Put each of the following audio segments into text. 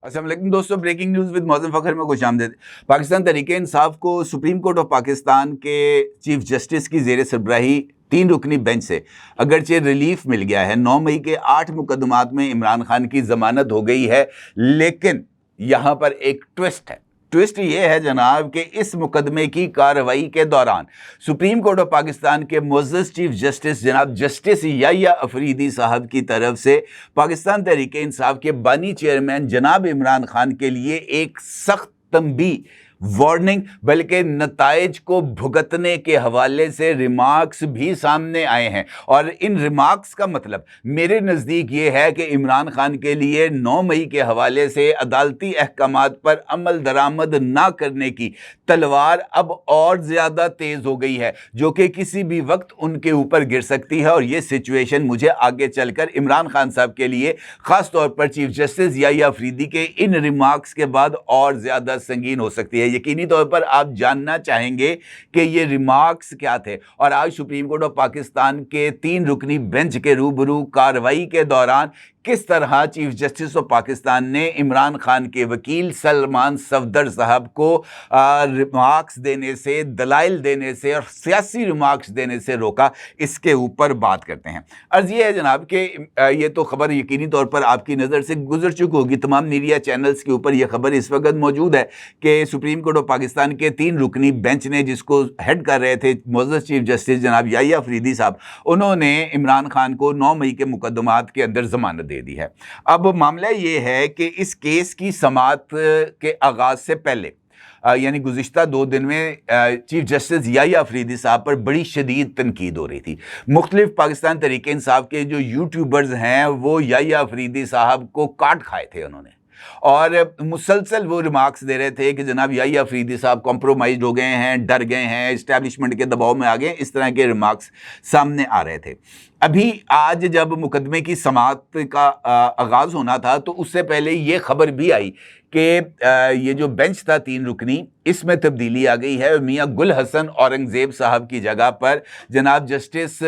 अस्सलाम वालेकुम दोस्तों, breaking news with Mauzam Fakhar में खुशामदीद। पाकिस्तान तहरीक इंसाफ को सुप्रीम कोर्ट ऑफ पाकिस्तान के चीफ जस्टिस की ज़ेर सरबराही 3 रुकनी बेंच से अगरचे रिलीफ मिल गया है। 9 मई के 8 मुकदमात में इमरान खान की ज़मानत हो गई है, लेकिन यहाँ पर एक ट्विस्ट है। ट्विस्ट ये है जनाब कि इस मुकदमे की कार्रवाई के दौरान सुप्रीम कोर्ट ऑफ पाकिस्तान के मुअज़्ज़ज़ चीफ जस्टिस जनाब जस्टिस याह्या अफरीदी साहब की तरफ से पाकिस्तान तहरीक इंसाफ के बानी चेयरमैन जनाब इमरान खान के लिए एक सख्त तंबीह, वार्निंग, बल्कि नताइज को भुगतने के हवाले से रिमार्क्स भी सामने आए हैं। और इन रिमार्क्स का मतलब मेरे नज़दीक ये है कि इमरान खान के लिए 9 मई के हवाले से अदालती अहकामात पर अमल दरामद ना करने की तलवार अब और ज़्यादा तेज़ हो गई है, जो कि किसी भी वक्त उनके ऊपर गिर सकती है। और ये सिचुएशन मुझे आगे चलकर इमरान खान साहब के लिए ख़ास तौर पर चीफ जस्टिस याह्या अफरीदी के इन रिमार्क्स के बाद और ज़्यादा संगीन हो सकती है। यकीनी तौर पर आप जानना चाहेंगे कि ये रिमार्क्स क्या थे। और आज सुप्रीम कोर्ट ऑफ पाकिस्तान के 3 रुकनी बेंच के रूबरू कार्रवाई के दौरान किस तरह चीफ जस्टिस ऑफ पाकिस्तान ने इमरान खान के वकील सलमान सफदर साहब को रिमार्क्स देने से, दलाइल देने से और सियासी रिमार्क्स देने से रोका, इसके ऊपर बात करते हैं। अर्ज़ ये है जनाब कि ये तो खबर यकीनी तौर पर आपकी नज़र से गुजर चुकी होगी। तमाम मीडिया चैनल्स के ऊपर यह खबर इस वक्त मौजूद है कि सुप्रीम कोर्ट ऑफ पाकिस्तान के 3 रुकनी बेंच ने, जिसको हेड कर रहे थे मुअज़्ज़ज़ चीफ जस्टिस जनाब याह्या अफरीदी साहब, उन्होंने इमरान खान को 9 मई के मुकदमात के अंदर ज़मानत दे दी है। अब मामला ये है कि इस केस की समाअत के आगाज़ से पहले यानी गुज़िश्ता 2 दिन में चीफ जस्टिस याह्या अफरीदी साहब पर बड़ी शदीद तनकीद हो रही थी। मुख्तलिफ पाकिस्तान तहरीक इंसाफ के जो यूट्यूबर्स हैं वो याह्या अफरीदी साहब को काट खाए थे उन्होंने, और मुसलसल वो रिमार्क्स दे रहे थे कि जनाब याह्या अफरीदी साहब कॉम्प्रोमाइज़ हो गए हैं, डर गए हैं, इस्टेब्लिशमेंट के दबाव में आ गए। इस तरह के रिमार्क्स सामने आ रहे थे। अभी आज जब मुकदमे की समाअत का आगाज़ होना था तो उससे पहले ये खबर भी आई कि ये जो बेंच था 3 रुकनी, इसमें तब्दीली आ गई है। मियाँ गुल हसन औरंगज़ेब साहब की जगह पर जनाब जस्टिस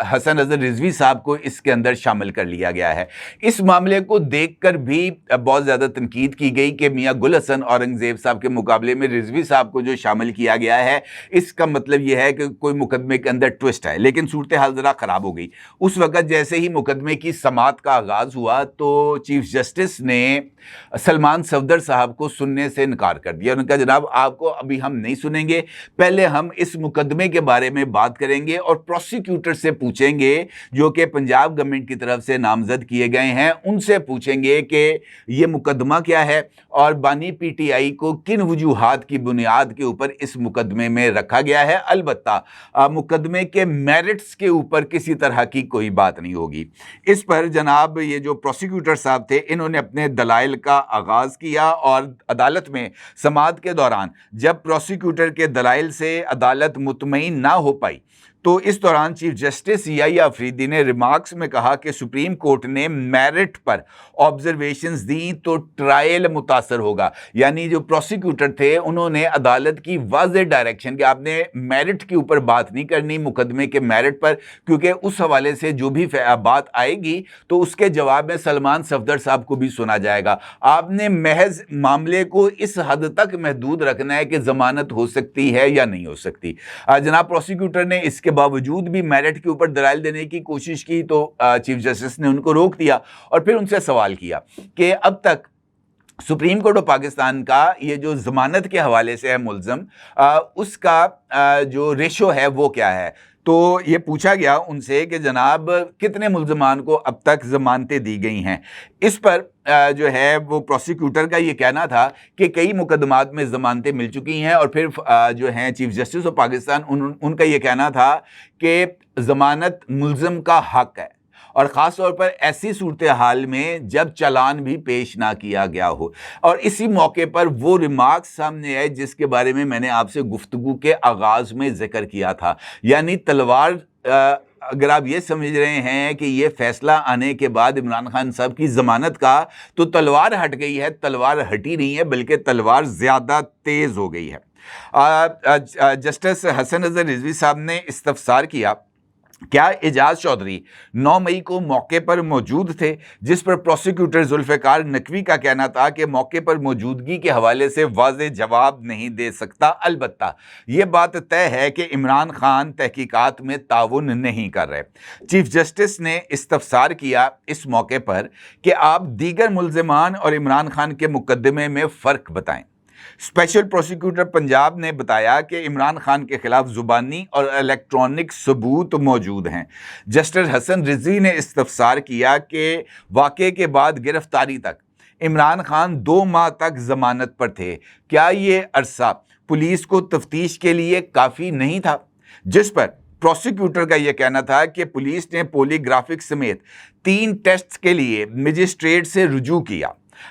हसन अज़हर रिजवी साहब को इसके अंदर शामिल कर लिया गया है। इस मामले को देखकर भी बहुत ज़्यादा तनकीद की गई कि मियाँ गुल हसन औरंगज़ेब साहब के मुकाबले में रिजवी साहब को जो शामिल किया गया है, इसका मतलब ये है कि कोई मुकदमे के अंदर ट्विस्ट है। लेकिन सूरत हाल ज़रा ख़राब हो गई। उस वक़्त जैसे ही मुकदमे की समाअत का आगाज़ हुआ तो चीफ जस्टिस ने सलमान सफदर साहब को सुनने से इनकार कर दिया। उन्होंने कहा जनाब आपको अभी हम नहीं सुनेंगे, पहले हम इस मुकदमे के बारे में बात करेंगे और प्रोसिक्यूटर से पूछेंगे जो कि पंजाब गवर्नमेंट की तरफ से नामजद किए गए हैं, उनसे पूछेंगे कि ये मुकदमा क्या है और बानी पीटीआई को किन वजूहात की बुनियाद के ऊपर इस मुकदमे में रखा गया है। अलबत्ता मुकदमे के मेरिट्स के ऊपर किसी तरह की कोई बात नहीं होगी। इस पर जनाब ये जो प्रोसिक्यूटर साहब थे, इन्होंने अपने दलाइल का आगाज़ किया और अदालत में समाअत के दौरान जब प्रोसिक्यूटर के दलाइल से अदालत मुतमईन ना हो पाई तो इस दौरान चीफ जस्टिस याह्या अफरीदी ने रिमार्क्स में कहा कि सुप्रीम कोर्ट ने मेरिट पर ऑब्जर्वेशंस दी तो ट्रायल मुतासर होगा। यानी जो प्रोसिक्यूटर थे उन्होंने अदालत की वाज़ेह डायरेक्शन कि आपने मेरिट के ऊपर बात नहीं करनी, मुकदमे के मेरिट पर, क्योंकि उस हवाले से जो भी बात आएगी तो उसके जवाब में सलमान सफदर साहब को भी सुना जाएगा। आपने महज मामले को इस हद तक महदूद रखना है कि ज़मानत हो सकती है या नहीं हो सकती। जनाब प्रोसिक्यूटर ने इसके बावजूद भी मेरिट के ऊपर दलाइल देने की कोशिश की तो चीफ जस्टिस ने उनको रोक दिया और फिर उनसे सवाल किया कि अब तक सुप्रीम कोर्ट ऑफ पाकिस्तान का ये जो ज़मानत के हवाले से है मुल्ज़म, उसका जो रेशो है वो क्या है। तो ये पूछा गया उनसे कि जनाब कितने मुल्ज़मान को अब तक ज़मानतें दी गई हैं। इस पर जो है वो प्रोसिक्यूटर का ये कहना था कि कई मुकदमात में ज़मानतें मिल चुकी हैं, और फिर जो हैं चीफ जस्टिस ऑफ पाकिस्तान उनका ये कहना था कि ज़मानत मुल्ज़म का हक है, और ख़ास तौर पर ऐसी सूरत हाल में जब चालान भी पेश ना किया गया हो। और इसी मौके पर वो रिमार्क्स सामने आए जिसके बारे में मैंने आपसे गुफ्तगू के आगाज़ में ज़िक्र किया था। यानी तलवार, अगर आप ये समझ रहे हैं कि ये फैसला आने के बाद इमरान खान साहब की ज़मानत का, तो तलवार हट गई है, तलवार हटी नहीं है, बल्कि तलवार ज़्यादा तेज़ हो गई है। जस्टिस हसन अज़हर रिजवी साहब ने इस्तफसार किया کیا اعجاز چودھری 9 مئی کو موقع پر موجود تھے؟ جس پر پروسیکیوٹر ذوالفقار نقوی کا کہنا تھا کہ موقع پر موجودگی کے حوالے سے واضح جواب نہیں دے سکتا، البتہ یہ بات طے ہے کہ عمران خان تحقیقات میں تعاون نہیں کر رہے۔ چیف جسٹس نے استفسار کیا اس موقع پر کہ آپ دیگر ملزمان اور عمران خان کے مقدمے میں فرق بتائیں۔ اسپیشل پروسیکیوٹر پنجاب نے بتایا کہ عمران خان کے خلاف زبانی اور الیکٹرانک ثبوت موجود ہیں۔ جسٹس حسن رضوی نے استفسار کیا کہ واقعے کے بعد گرفتاری تک عمران خان 2 ماہ تک ضمانت پر تھے، کیا یہ عرصہ پولیس کو تفتیش کے لیے کافی نہیں تھا؟ جس پر پروسیکیوٹر کا یہ کہنا تھا کہ پولیس نے پولی گرافک سمیت 3 ٹیسٹ کے لیے مجسٹریٹ سے رجوع کیا۔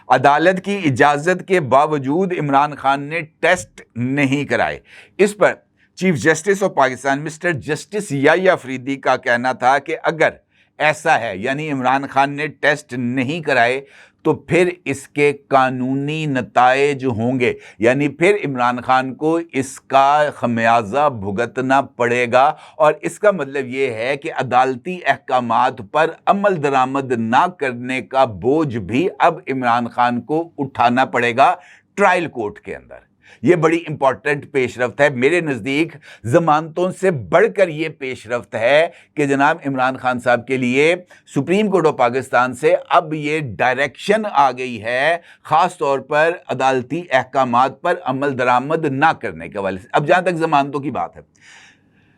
عدالت کی اجازت کے باوجود عمران خان نے ٹیسٹ نہیں کرائے۔ اس پر chief justice of Pakistan mister justice Yahya Afridi کا کہنا تھا کہ اگر ایسا ہے یعنی عمران خان نے ٹیسٹ نہیں کرائے تو پھر اس کے قانونی نتائج ہوں گے، یعنی پھر عمران خان کو اس کا خمیازہ بھگتنا پڑے گا، اور اس کا مطلب یہ ہے کہ عدالتی احکامات پر عمل درآمد نہ کرنے کا بوجھ بھی اب عمران خان کو اٹھانا پڑے گا ٹرائل کورٹ کے اندر۔ یہ بڑی امپورٹنٹ پیش رفت ہے، میرے نزدیک ضمانتوں سے بڑھ کر یہ پیش رفت ہے کہ جناب عمران خان صاحب کے لیے سپریم کورٹ آف پاکستان سے اب یہ ڈائریکشن آ گئی ہے، خاص طور پر عدالتی احکامات پر عمل درآمد نہ کرنے کے حوالے سے۔ اب جہاں تک ضمانتوں کی بات ہے،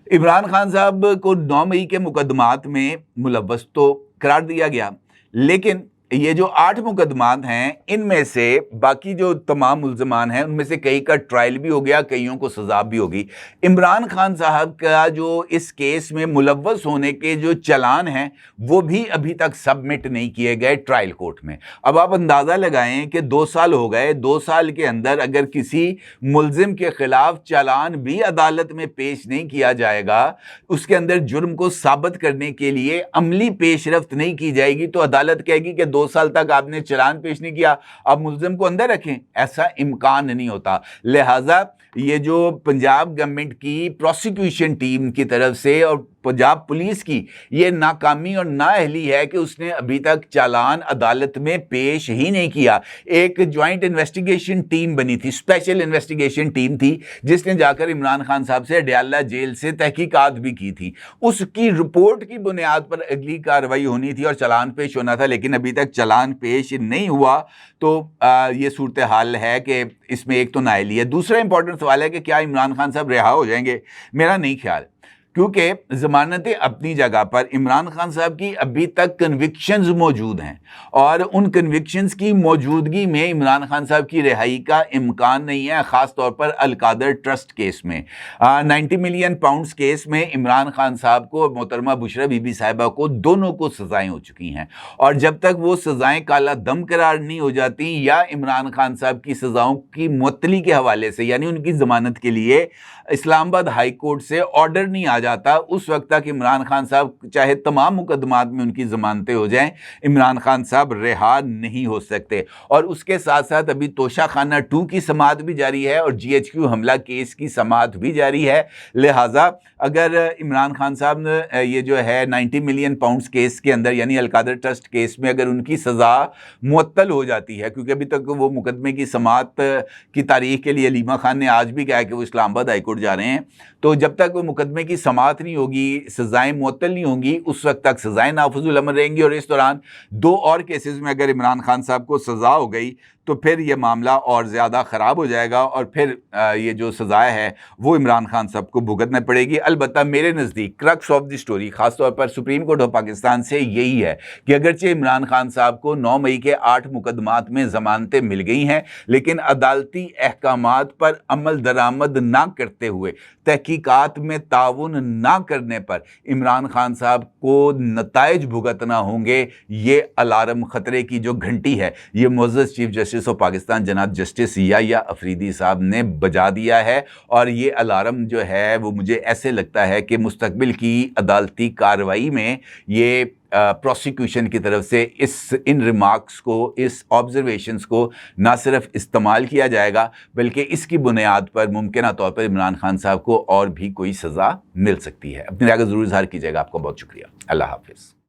عمران خان صاحب کو 9 مئی کے مقدمات میں ملوث تو قرار دیا گیا، لیکن یہ جو 8 مقدمات ہیں ان میں سے باقی جو تمام ملزمان ہیں ان میں سے کئی کا ٹرائل بھی ہو گیا، کئیوں کو سزا بھی ہوگی۔ عمران خان صاحب کا جو اس کیس میں ملوث ہونے کے جو چلان ہیں وہ بھی ابھی تک سبمٹ نہیں کیے گئے ٹرائل کورٹ میں۔ اب آپ اندازہ لگائیں کہ 2 سال ہو گئے، 2 سال کے اندر اگر کسی ملزم کے خلاف چالان بھی عدالت میں پیش نہیں کیا جائے گا، اس کے اندر جرم کو ثابت کرنے کے لیے عملی پیش رفت نہیں کی جائے گی، تو عدالت کہے گی کہ 2 سال تک آپ نے چلان پیش نہیں کیا، آپ ملزم کو اندر رکھیں۔ ایسا امکان نہیں ہوتا۔ لہٰذا یہ جو پنجاب گورنمنٹ کی پروسیکیوشن ٹیم کی طرف سے اور پنجاب پولیس کی یہ ناکامی اور نااہلی ہے کہ اس نے ابھی تک چالان عدالت میں پیش ہی نہیں کیا۔ ایک جوائنٹ انویسٹیگیشن ٹیم بنی تھی، اسپیشل انویسٹیگیشن ٹیم تھی، جس نے جا کر عمران خان صاحب سے اڈیالہ جیل سے تحقیقات بھی کی تھی۔ اس کی رپورٹ کی بنیاد پر اگلی کارروائی ہونی تھی اور چالان پیش ہونا تھا، لیکن ابھی تک چالان پیش نہیں ہوا۔ تو یہ صورتحال ہے کہ اس میں ایک تو نااہلی ہے۔ دوسرا امپورٹنٹ سوال ہے کہ کیا عمران خان صاحب رہا ہو جائیں گے؟ میرا نہیں خیال، کیونکہ ضمانتیں اپنی جگہ پر، عمران خان صاحب کی ابھی تک کنوکشنز موجود ہیں، اور ان کنوکشنز کی موجودگی میں عمران خان صاحب کی رہائی کا امکان نہیں ہے، خاص طور پر القادر ٹرسٹ کیس میں۔ 90 ملین پاؤنڈز کیس میں عمران خان صاحب کو اور محترمہ بشرا بی بی صاحبہ کو دونوں کو سزائیں ہو چکی ہیں، اور جب تک وہ سزائیں کالا دم قرار نہیں ہو جاتی یا عمران خان صاحب کی سزاؤں کی معطلی کے حوالے سے، یعنی ان کی ضمانت کے لیے اسلام آباد ہائی کورٹ سے آرڈر نہیں آ جاتا، اس وقت تک عمران خان صاحب چاہے تمام مقدمات میں ان کی ضمانتیں ہو جائیں، عمران خان صاحب رہا نہیں ہو سکتے۔ اور اس کے ساتھ ساتھ ابھی توشہ خانہ 2 کی سماعت بھی جاری ہے اور GHQ حملہ کیس کی سماعت بھی جاری ہے۔ لہٰذا اگر عمران خان صاحب نے یہ جو ہے 90 ملین پاؤنڈز کیس کے اندر یعنی القادر ٹرسٹ کیس میں اگر ان کی سزا معطل ہو جاتی ہے، کیونکہ ابھی تک وہ مقدمے کی سماعت کی تاریخ کے لیے علیمہ خان نے آج بھی کہا کہ وہ اسلام آباد ہائی کورٹ جا رہے ہیں، تو جب تک وہ مقدمے کی سماعت نہیں ہوگی، سزائیں معطل نہیں ہوں گی، اس وقت تک سزائیں نافذ العمل رہیں گی۔ اور اس دوران 2 اور کیسز میں اگر عمران خان صاحب کو سزا ہو گئی تو پھر یہ معاملہ اور زیادہ خراب ہو جائے گا، اور پھر یہ جو سزا ہے وہ عمران خان صاحب کو بھگتنا پڑے گی۔ البتہ میرے نزدیک کرکس آف دی سٹوری خاص طور پر سپریم کورٹ آف پاکستان سے یہی ہے کہ اگرچہ عمران خان صاحب کو 9 مئی کے 8 مقدمات میں ضمانتیں مل گئی ہیں، لیکن عدالتی احکامات پر عمل درآمد نہ کرتے ہوئے، تحقیقات میں تعاون نہ کرنے پر عمران خان صاحب کو نتائج بھگتنا ہوں گے۔ یہ الارم خطرے کی جو گھنٹی ہے یہ معزز چیف جسٹس آف پاکستان جناب جسٹس یحییٰ افریدی صاحب نے بجا دیا ہے، اور یہ الارم جو ہے وہ مجھے ایسے لگتا ہے کہ مستقبل کی عدالتی کارروائی میں یہ پروسیکیوشن کی طرف سے ان ریمارکس کو، اس آبزرویشنز کو نہ صرف استعمال کیا جائے گا بلکہ اس کی بنیاد پر ممکنہ طور پر عمران خان صاحب کو اور بھی کوئی سزا مل سکتی ہے۔ اپنی رائے کا ضرور اظہار کیجیے گا۔ آپ کو بہت شکریہ۔ اللہ حافظ۔